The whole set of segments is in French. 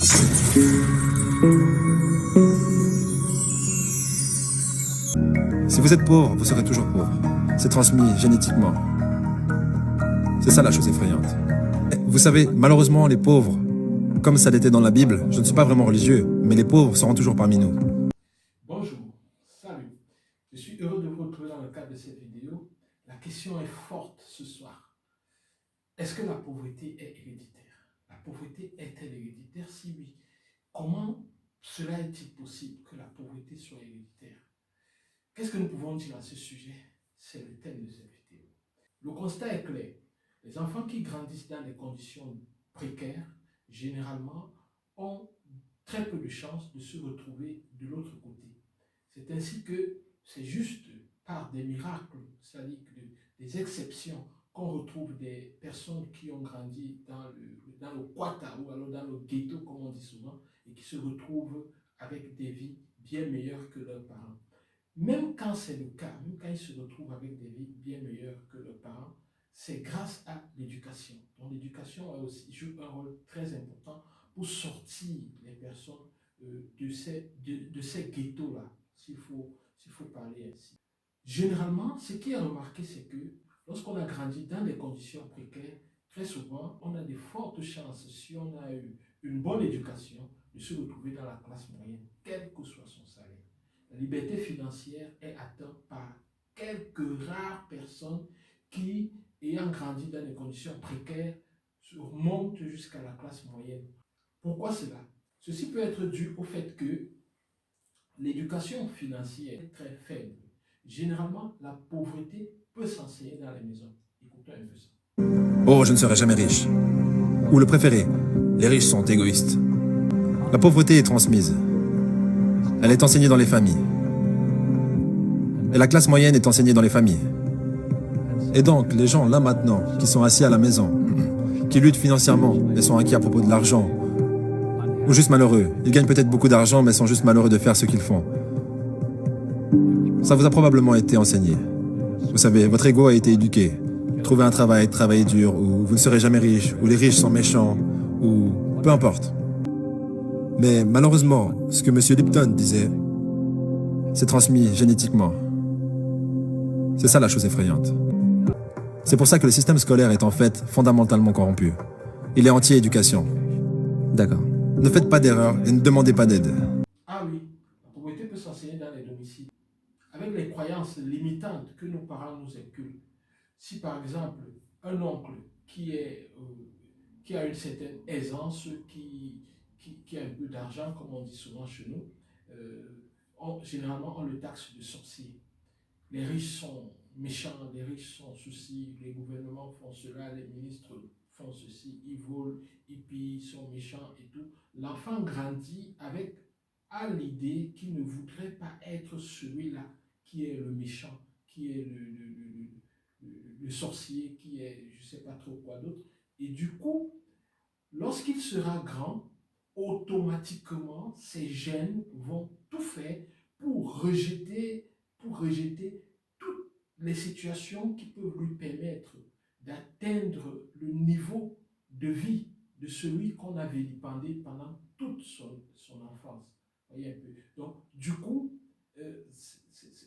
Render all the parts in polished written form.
Si vous êtes pauvre, vous serez toujours pauvre. C'est transmis génétiquement. C'est ça la chose effrayante. Vous savez, malheureusement, les pauvres, comme ça l'était dans la Bible, je ne suis pas vraiment religieux, mais les pauvres seront toujours parmi nous. Bonjour, salut. Je suis heureux de vous retrouver dans le cadre de cette vidéo. La question est forte ce soir. Est-ce que la pauvreté est héréditaire? La pauvreté est-elle héréditaire? Si oui, comment cela est-il possible que la pauvreté soit héréditaire? Qu'est-ce que nous pouvons dire à ce sujet? C'est le thème de cette vidéo. Le constat est clair. Les enfants qui grandissent dans des conditions précaires, généralement, ont très peu de chances de se retrouver de l'autre côté. C'est ainsi que c'est juste par des miracles, c'est-à-dire des exceptions, qu'on retrouve des personnes qui ont grandi dans le quata ou alors dans le ghetto, comme on dit souvent, et qui se retrouvent avec des vies bien meilleures que leurs parents. Même quand c'est le cas, même quand ils se retrouvent avec des vies bien meilleures que leurs parents, c'est grâce à l'éducation. Donc l'éducation joue un rôle très important pour sortir les personnes de ces ghettos-là, s'il faut parler ainsi. Généralement, ce qui est remarqué, c'est que lorsqu'on a grandi dans des conditions précaires, très souvent, on a de fortes chances, si on a eu une bonne éducation, de se retrouver dans la classe moyenne, quel que soit son salaire. La liberté financière est atteinte par quelques rares personnes qui, ayant grandi dans des conditions précaires, montent jusqu'à la classe moyenne. Pourquoi cela? Ceci peut être dû au fait que l'éducation financière est très faible. Généralement, la pauvreté peut s'enseigner dans les maisons. Écoutons un peu ça. Oh, je ne serai jamais riche. Ou le préféré, les riches sont égoïstes. La pauvreté est transmise. Elle est enseignée dans les familles. Et la classe moyenne est enseignée dans les familles. Et donc, les gens là maintenant, qui sont assis à la maison, qui luttent financièrement et sont inquiets à propos de l'argent, ou juste malheureux. Ils gagnent peut-être beaucoup d'argent, mais sont juste malheureux de faire ce qu'ils font. Ça vous a probablement été enseigné. Vous savez, votre ego a été éduqué. Trouvez un travail, travaillez dur, ou vous ne serez jamais riche, ou les riches sont méchants, ou peu importe. Mais malheureusement, ce que M. Lipton disait, c'est transmis génétiquement. C'est ça la chose effrayante. C'est pour ça que le système scolaire est en fait fondamentalement corrompu. Il est anti-éducation. D'accord. Ne faites pas d'erreur et ne demandez pas d'aide. Ah oui, la pauvreté peut s'enseigner dans les domiciles, avec les croyances limitantes que nos parents nous inculquent. Si par exemple, un oncle qui a une certaine aisance, qui a un peu d'argent, comme on dit souvent chez nous, généralement on le taxe de sorcier. Les riches sont méchants, les riches sont ceci, les gouvernements font cela, les ministres font ceci, ils volent, ils pillent, ils sont méchants et tout. L'enfant grandit avec à l'idée qu'il ne voudrait pas être celui-là qui est le méchant, qui est le sorcier, qui est je ne sais pas trop quoi d'autre. Et du coup, lorsqu'il sera grand, automatiquement, ses gènes vont tout faire pour rejeter toutes les situations qui peuvent lui permettre d'atteindre le niveau de vie de celui qu'on a vilipendé pendant toute son enfance. Voyez un peu. Donc, du coup,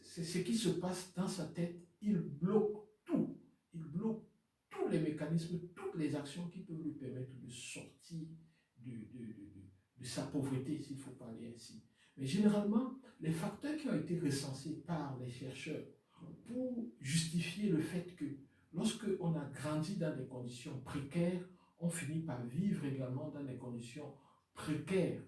c'est ce qui se passe dans sa tête. Il bloque tout. Il bloque tous les mécanismes, toutes les actions qui peuvent lui permettre de sortir de sa pauvreté, s'il faut parler ainsi. Mais généralement, les facteurs qui ont été recensés par les chercheurs pour justifier le fait que lorsque on a grandi dans des conditions précaires, on finit par vivre également dans des conditions précaires.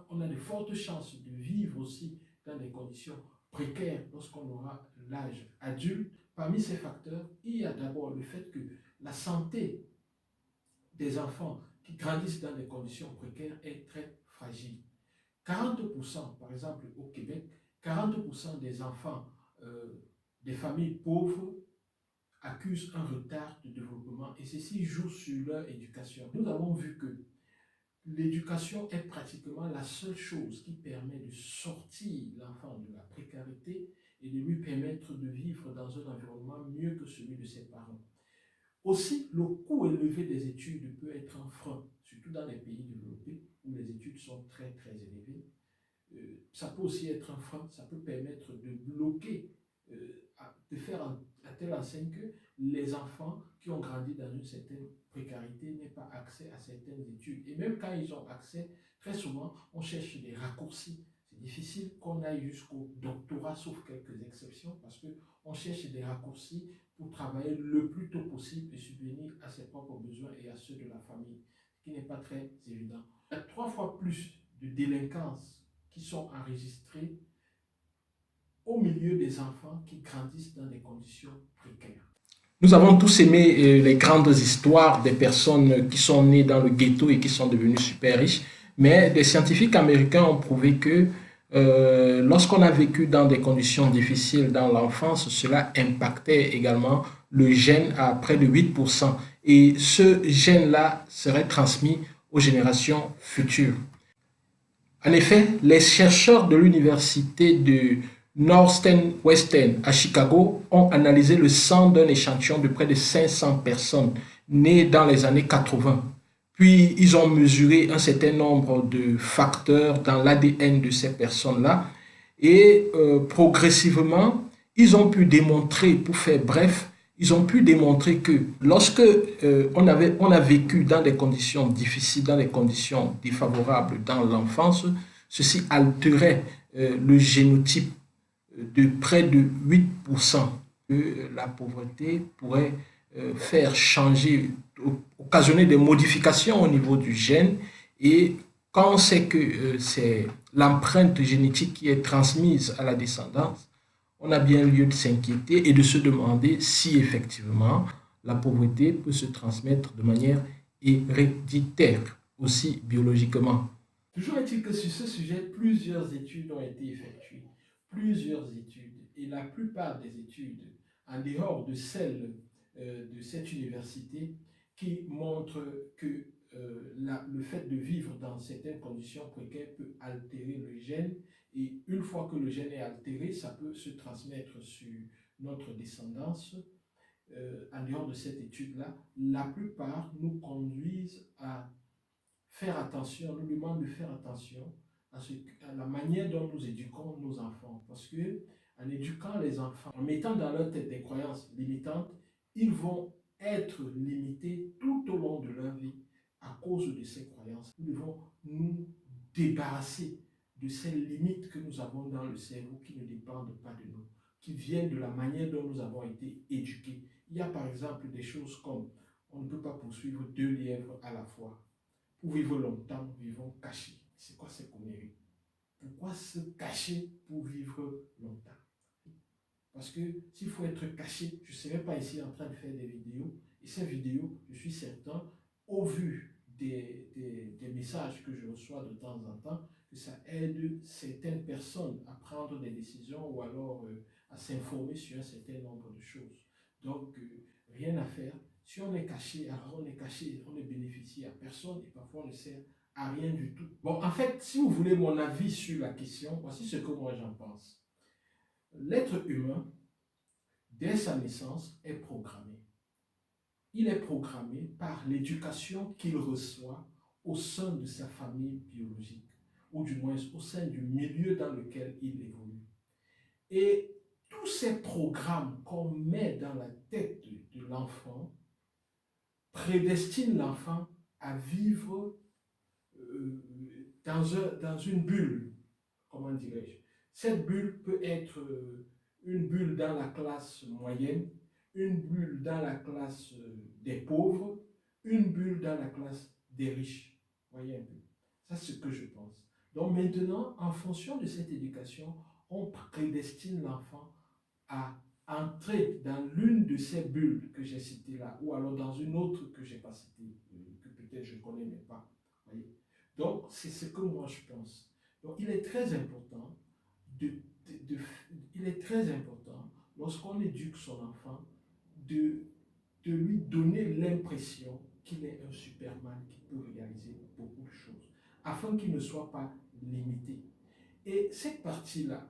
On a de fortes chances de vivre aussi dans des conditions précaires lorsqu'on aura l'âge adulte. Parmi ces facteurs, il y a d'abord le fait que la santé des enfants qui grandissent dans des conditions précaires est très fragile. 40%, par exemple au Québec, 40% des enfants des familles pauvres accusent un retard de développement et ceci joue sur leur éducation. Nous avons vu que l'éducation est pratiquement la seule chose qui permet de sortir l'enfant de la précarité et de lui permettre de vivre dans un environnement mieux que celui de ses parents. Aussi, le coût élevé des études peut être un frein, surtout dans les pays développés, les études sont très très élevées. Ça peut aussi être un frein, ça peut permettre de bloquer, de faire à telle enseigne que les enfants qui ont grandi dans une certaine précarité n'aient pas accès à certaines études. Et même quand ils ont accès, très souvent, on cherche des raccourcis. C'est difficile qu'on aille jusqu'au doctorat, sauf quelques exceptions, parce qu'on cherche des raccourcis pour travailler le plus tôt possible et subvenir à ses propres besoins et à ceux de la famille, ce qui n'est pas très évident. Il y a 3 fois plus de délinquances qui sont enregistrées au milieu des enfants qui grandissent dans des conditions précaires. Nous avons tous aimé les grandes histoires des personnes qui sont nées dans le ghetto et qui sont devenues super riches, mais des scientifiques américains ont prouvé que lorsqu'on a vécu dans des conditions difficiles dans l'enfance, cela impactait également le gène à près de 8%. Et ce gène-là serait transmis aux générations futures. En effet, les chercheurs de l'université de Northwestern à Chicago ont analysé le sang d'un échantillon de près de 500 personnes nées dans les années 80. Puis, ils ont mesuré un certain nombre de facteurs dans l'ADN de ces personnes-là et progressivement, ils ont pu démontrer, pour faire bref, ils ont pu démontrer que lorsque on a vécu dans des conditions difficiles, dans des conditions défavorables dans l'enfance, ceci altérait le génotype de près de 8%, que la pauvreté pourrait faire changer, occasionner des modifications au niveau du gène. Et quand on sait que c'est l'empreinte génétique qui est transmise à la descendance, on a bien lieu de s'inquiéter et de se demander si effectivement la pauvreté peut se transmettre de manière héréditaire, aussi biologiquement. Toujours est-il que sur ce sujet, plusieurs études ont été effectuées. Plusieurs études. Et la plupart des études, en dehors de celles de cette université, qui montrent que le fait de vivre dans certaines conditions précaires peut altérer le gène. Et une fois que le gène est altéré, ça peut se transmettre sur notre descendance. En dehors de cette étude-là, la plupart nous conduisent à faire attention, nous demandent de faire attention à la manière dont nous éduquons nos enfants. Parce que en éduquant les enfants, en mettant dans leur tête des croyances limitantes, ils vont être limités tout au long de leur vie à cause de ces croyances. Nous devons nous débarrasser de ces limites que nous avons dans le cerveau qui ne dépendent pas de nous, qui viennent de la manière dont nous avons été éduqués. Il y a par exemple des choses comme on ne peut pas poursuivre 2 lièvres à la fois. Pour vivre longtemps, vivons cachés. C'est quoi ces conneries? Pourquoi se cacher pour vivre longtemps? Parce que s'il faut être caché, je ne serais pas ici en train de faire des vidéos. Et ces vidéos, je suis certain, au vu des messages que je reçois de temps en temps, que ça aide certaines personnes à prendre des décisions ou alors à s'informer sur un certain nombre de choses. Donc, rien à faire. Si on est caché, alors on est caché, on ne bénéficie à personne et parfois on ne sert à rien du tout. Bon, en fait, si vous voulez mon avis sur la question, voici ce que moi j'en pense. L'être humain, dès sa naissance, est programmé. Il est programmé par l'éducation qu'il reçoit au sein de sa famille biologique, ou du moins au sein du milieu dans lequel il évolue. Et tous ces programmes qu'on met dans la tête de l'enfant prédestinent l'enfant à vivre dans une bulle, comment dirais-je. Cette bulle peut être une bulle dans la classe moyenne, une bulle dans la classe des pauvres, une bulle dans la classe des riches. Voyez un peu. Ça, c'est ce que je pense. Donc maintenant, en fonction de cette éducation, on prédestine l'enfant à entrer dans l'une de ces bulles que j'ai citées là, ou alors dans une autre que je n'ai pas citée, que peut-être je ne connais même pas. Voyez. Donc, c'est ce que moi je pense. Donc, il est très important il est très important, lorsqu'on éduque son enfant, de lui donner l'impression qu'il est un Superman qui peut réaliser beaucoup de choses, afin qu'il ne soit pas limité. Et cette partie-là,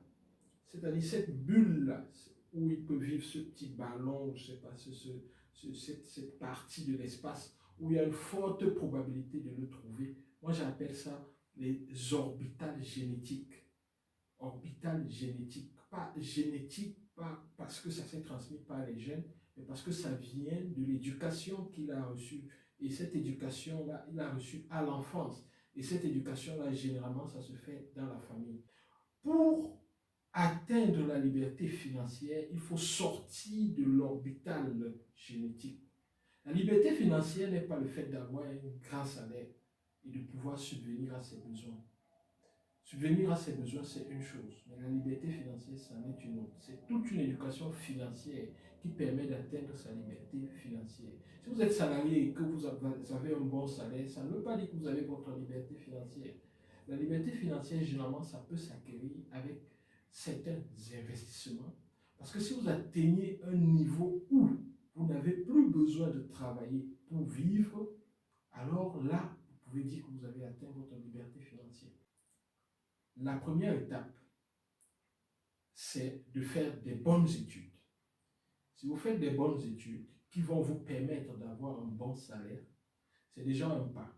c'est-à-dire cette bulle-là, où il peut vivre ce petit ballon, je ne sais pas, cette partie de l'espace, où il y a une forte probabilité de le trouver, moi j'appelle ça les orbitales génétiques. Orbitales génétiques. Pas génétique, pas parce que ça s'est transmis par les gènes, mais parce que ça vient de l'éducation qu'il a reçue. Et cette éducation-là, il a reçue à l'enfance. Et cette éducation-là, généralement, ça se fait dans la famille. Pour atteindre la liberté financière, il faut sortir de l'orbital génétique. La liberté financière n'est pas le fait d'avoir un grand salaire et de pouvoir subvenir à ses besoins. Subvenir à ses besoins, c'est une chose, mais la liberté financière, c'en est une autre. C'est toute une éducation financière qui permet d'atteindre sa liberté financière. Si vous êtes salarié et que vous avez un bon salaire, ça ne veut pas dire que vous avez votre liberté financière. La liberté financière, généralement, ça peut s'acquérir avec certains investissements. Parce que si vous atteignez un niveau où vous n'avez plus besoin de travailler pour vivre, alors là, vous pouvez dire que vous avez atteint votre liberté financière. La première étape, c'est de faire des bonnes études. Si vous faites des bonnes études qui vont vous permettre d'avoir un bon salaire, c'est déjà un pas.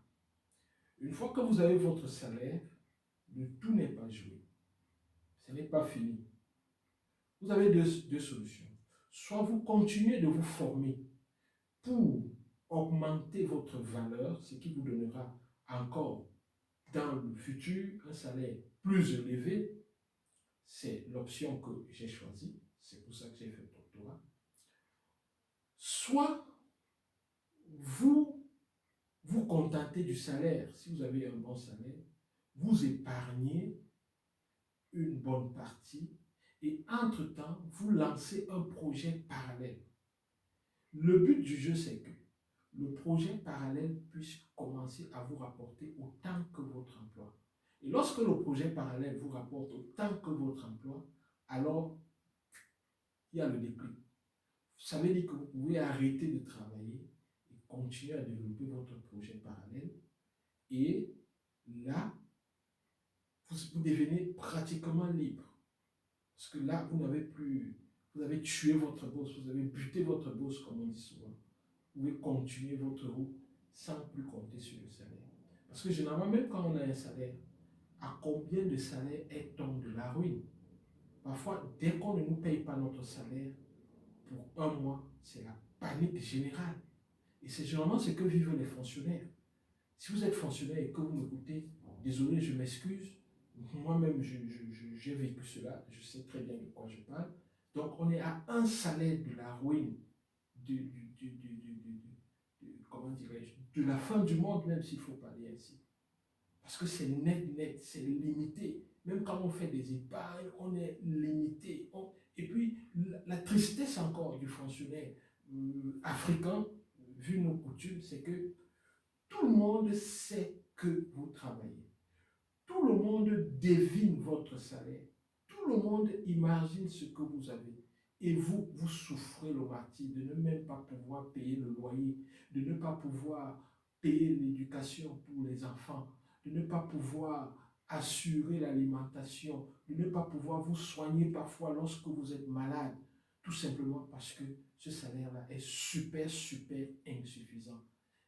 Une fois que vous avez votre salaire, le tout n'est pas joué. Ce n'est pas fini. Vous avez deux solutions. Soit vous continuez de vous former pour augmenter votre valeur, ce qui vous donnera encore dans le futur un salaire plus élevé. C'est l'option que j'ai choisie. C'est pour ça que j'ai fait le doctorat. Soit vous vous contentez du salaire. Si vous avez un bon salaire, vous épargnez une bonne partie et entre-temps, vous lancez un projet parallèle. Le but du jeu, c'est que le projet parallèle puisse commencer à vous rapporter autant que votre emploi. Et lorsque le projet parallèle vous rapporte autant que votre emploi, alors il y a le déclic. Ça veut dire que vous pouvez arrêter de travailler et continuer à développer votre projet parallèle. Et là, vous devenez pratiquement libre. Parce que là, vous n'avez plus, vous avez tué votre boss, vous avez buté votre boss, comme on dit souvent. Vous pouvez continuer votre route sans plus compter sur le salaire. Parce que généralement, même quand on a un salaire, à combien de salaire est-on de la ruine? Parfois, dès qu'on ne nous paye pas notre salaire, pour un mois, c'est la panique générale. Et c'est généralement ce que vivent les fonctionnaires. Si vous êtes fonctionnaire et que vous m'écoutez, désolé, je m'excuse. Moi-même, j'ai vécu cela. Je sais très bien de quoi je parle. Donc, on est à un salaire de la ruine, comment dirais-je, de la fin du monde, même s'il faut parler ainsi. Parce que c'est net, c'est limité. Même quand on fait des épargnes, on est limité. Et puis, la tristesse encore du fonctionnaire africain, vu nos coutumes, c'est que tout le monde sait que vous travaillez. Tout le monde devine votre salaire. Tout le monde imagine ce que vous avez. Et vous, vous souffrez le martyre de ne même pas pouvoir payer le loyer, de ne pas pouvoir payer l'éducation pour les enfants, de ne pas pouvoir assurer l'alimentation, de ne pas pouvoir vous soigner parfois lorsque vous êtes malade, tout simplement parce que ce salaire-là est super insuffisant.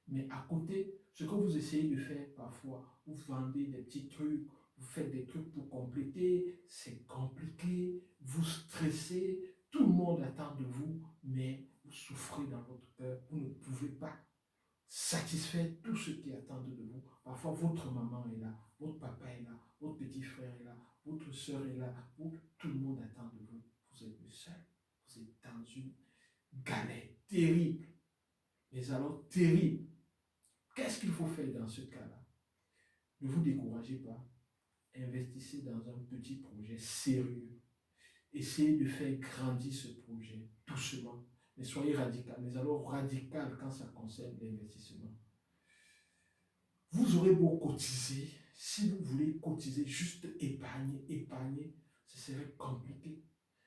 Mais à côté, ce que vous essayez de faire parfois, vous vendez des petits trucs, vous faites des trucs pour compléter, c'est compliqué, vous stressez, tout le monde attend de vous, mais vous souffrez dans votre cœur, vous ne pouvez pas satisfaire tous ceux qui attendent de vous. Parfois, votre maman est là, votre papa est là, votre petit frère est là, votre soeur est là, tout le monde attend de vous. Vous êtes le seul, vous êtes dans une galère terrible, mais alors terrible. Qu'est-ce qu'il faut faire dans ce cas-là? Ne vous découragez pas. Investissez dans un petit projet sérieux. Essayez de faire grandir ce projet doucement. Mais soyez radical. Mais alors radical quand ça concerne l'investissement. Vous aurez beau cotiser. Si vous voulez cotiser, juste épargner, ce serait compliqué.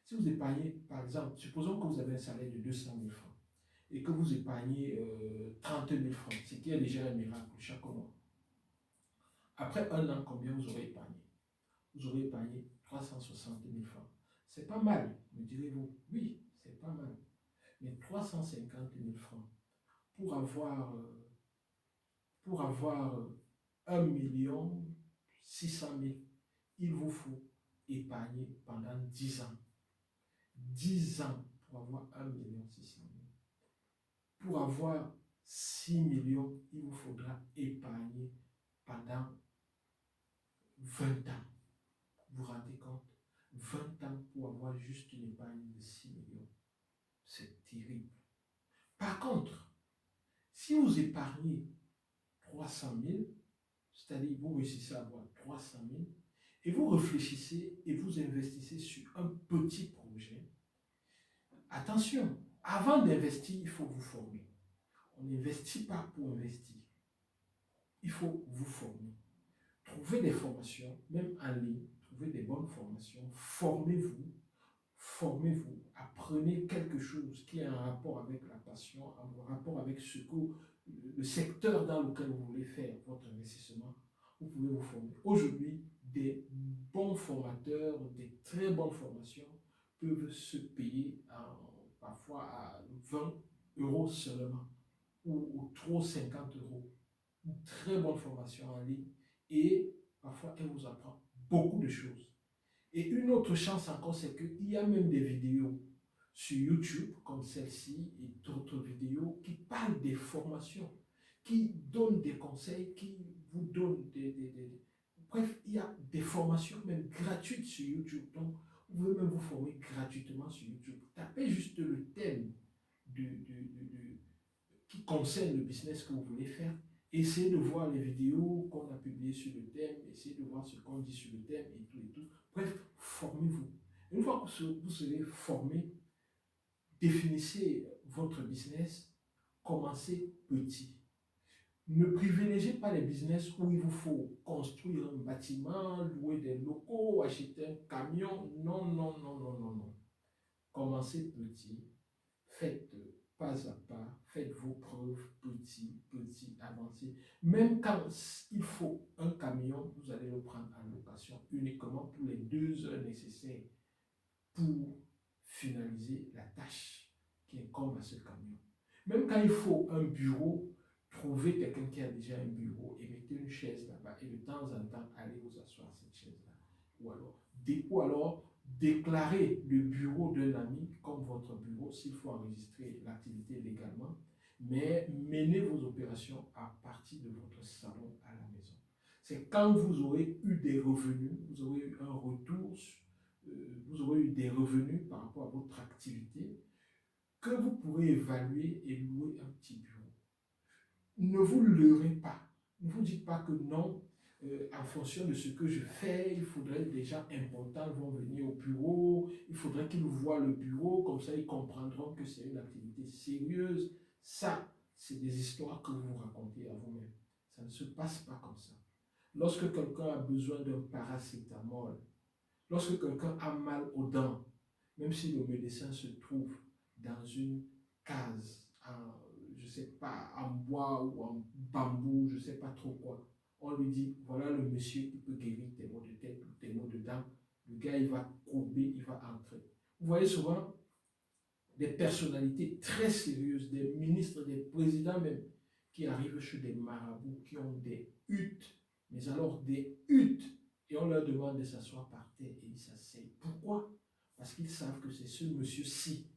Si vous épargnez, par exemple, supposons que vous avez un salaire de 200 000 francs et que vous épargnez 30 000 francs, ce qui est déjà un miracle chaque mois. Après un an, combien vous aurez épargné? Vous aurez épargné 360 000 francs. C'est pas mal, me direz-vous. Oui, c'est pas mal. Mais 350 000 francs pour avoir 1 million, 600 000, il vous faut épargner pendant 10 ans. 10 ans pour avoir 1 600 000. Pour avoir 6 millions, il vous faudra épargner pendant 20 ans. Vous vous rendez compte? 20 ans pour avoir juste une épargne de 6 millions. C'est terrible. Par contre, si vous épargnez 300 000, c'est-à-dire vous réussissez à avoir 300 000, et vous réfléchissez et vous investissez sur un petit projet, attention, avant d'investir, il faut vous former. On n'investit pas pour investir. Il faut vous former. Trouvez des formations, même en ligne, trouvez des bonnes formations, formez-vous, formez-vous, apprenez quelque chose qui a un rapport avec la passion, un rapport avec ce que le secteur dans lequel vous voulez faire votre investissement. Vous pouvez vous former. Aujourd'hui, des bons formateurs, des très bonnes formations peuvent se payer parfois à 20 euros seulement ou trop 50 euros. Une très bonne formation en ligne et parfois elle vous apprend beaucoup de choses. Et une autre chance encore, c'est qu'il y a même des vidéos sur YouTube comme celle-ci et d'autres vidéos qui parlent des formations, qui donnent des conseils, qui vous donnent Bref, il y a des formations même gratuites sur YouTube. Donc, vous pouvez même vous former gratuitement sur YouTube. Tapez juste le thème qui concerne le business que vous voulez faire. Essayez de voir les vidéos qu'on a publiées sur le thème, essayez de voir ce qu'on dit sur le thème et tout et tout. Bref, formez-vous. Une fois que vous serez formé, définissez votre business, commencez petit. Ne privilégiez pas les business où il vous faut construire un bâtiment, louer des locaux, acheter un camion. Non, non, non, non, non, non. Commencez petit, faites pas à pas, faites vos preuves petit, petit, avancez. Même quand il faut un camion, vous allez le prendre en location uniquement pour les 2 heures nécessaires pour finaliser la tâche qui incombe à ce camion. Même quand il faut un bureau, trouvez quelqu'un qui a déjà un bureau et mettez une chaise là-bas et de temps en temps, allez vous asseoir à cette chaise-là. Ou alors déclarez le bureau d'un ami comme votre bureau s'il faut enregistrer l'activité légalement, mais menez vos opérations à partir de votre salon à la maison. C'est quand vous aurez eu des revenus, vous aurez eu un retour, vous aurez eu des revenus par rapport à votre activité que vous pourrez évaluer et louer un petit bureau. Ne vous leurrez pas. Ne vous dites pas que non, en fonction de ce que je fais, il faudrait des gens importants vont venir au bureau, il faudrait qu'ils voient le bureau, comme ça ils comprendront que c'est une activité sérieuse. Ça, c'est des histoires que vous vous racontez à vous-même. Ça ne se passe pas comme ça. Lorsque quelqu'un a besoin d'un paracétamol, lorsque quelqu'un a mal aux dents, même si le médecin se trouve dans une case, je ne sais pas, en bois ou en bambou, je ne sais pas trop quoi, on lui dit, voilà le monsieur qui peut guérir tes maux de tête ou tes maux de dents. Le gars, il va courber, il va entrer. Vous voyez souvent des personnalités très sérieuses, des ministres, des présidents même, qui arrivent chez des marabouts, qui ont des huttes, mais alors des huttes, et on leur demande de s'asseoir par terre et ils s'asseyent. Pourquoi? Parce qu'ils savent que c'est ce monsieur-ci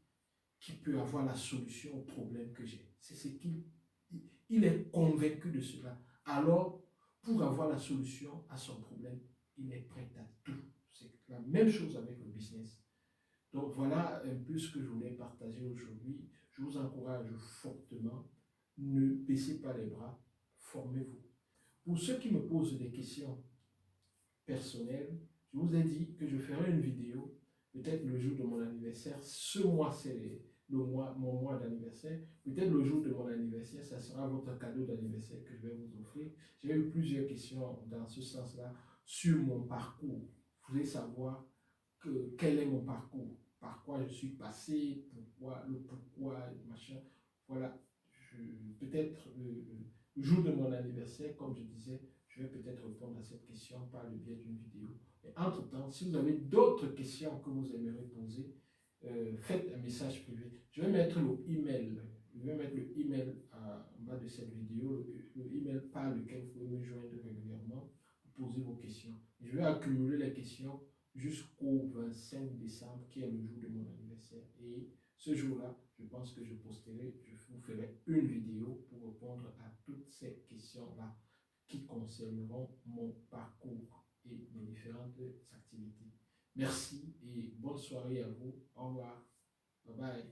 qui peut avoir la solution au problème que j'ai. C'est ce qu'il est convaincu de cela. Alors, pour avoir la solution à son problème, il est prêt à tout. C'est la même chose avec le business. Donc voilà un peu ce que je voulais partager aujourd'hui. Je vous encourage fortement. Ne baissez pas les bras, formez-vous. Pour ceux qui me posent des questions personnelles, je vous ai dit que je ferai une vidéo, peut-être le jour de mon anniversaire. Ce mois, c'est mon mois d'anniversaire. Peut-être le jour de mon anniversaire, ça sera votre cadeau d'anniversaire que je vais vous offrir. J'ai eu plusieurs questions dans ce sens-là sur mon parcours. Vous voulez savoir quel est mon parcours, par quoi je suis passé, pourquoi, machin. Voilà, peut-être le jour de mon anniversaire, comme je disais, je vais peut-être répondre à cette question par le biais d'une vidéo. Et entre-temps, si vous avez d'autres questions que vous aimeriez poser, faites un message privé. Je vais mettre le email. Je vais mettre le email en bas de cette vidéo, le email par lequel vous pouvez me joindre régulièrement, vous poser poser vos questions. Je vais accumuler les questions jusqu'au 25 décembre, qui est le jour de mon anniversaire. Et ce jour-là, je pense que je vous ferai une vidéo pour répondre à toutes ces questions-là qui concerneront mon parcours et mes différentes activités. Merci et bonne soirée à vous. Au revoir. Bye bye.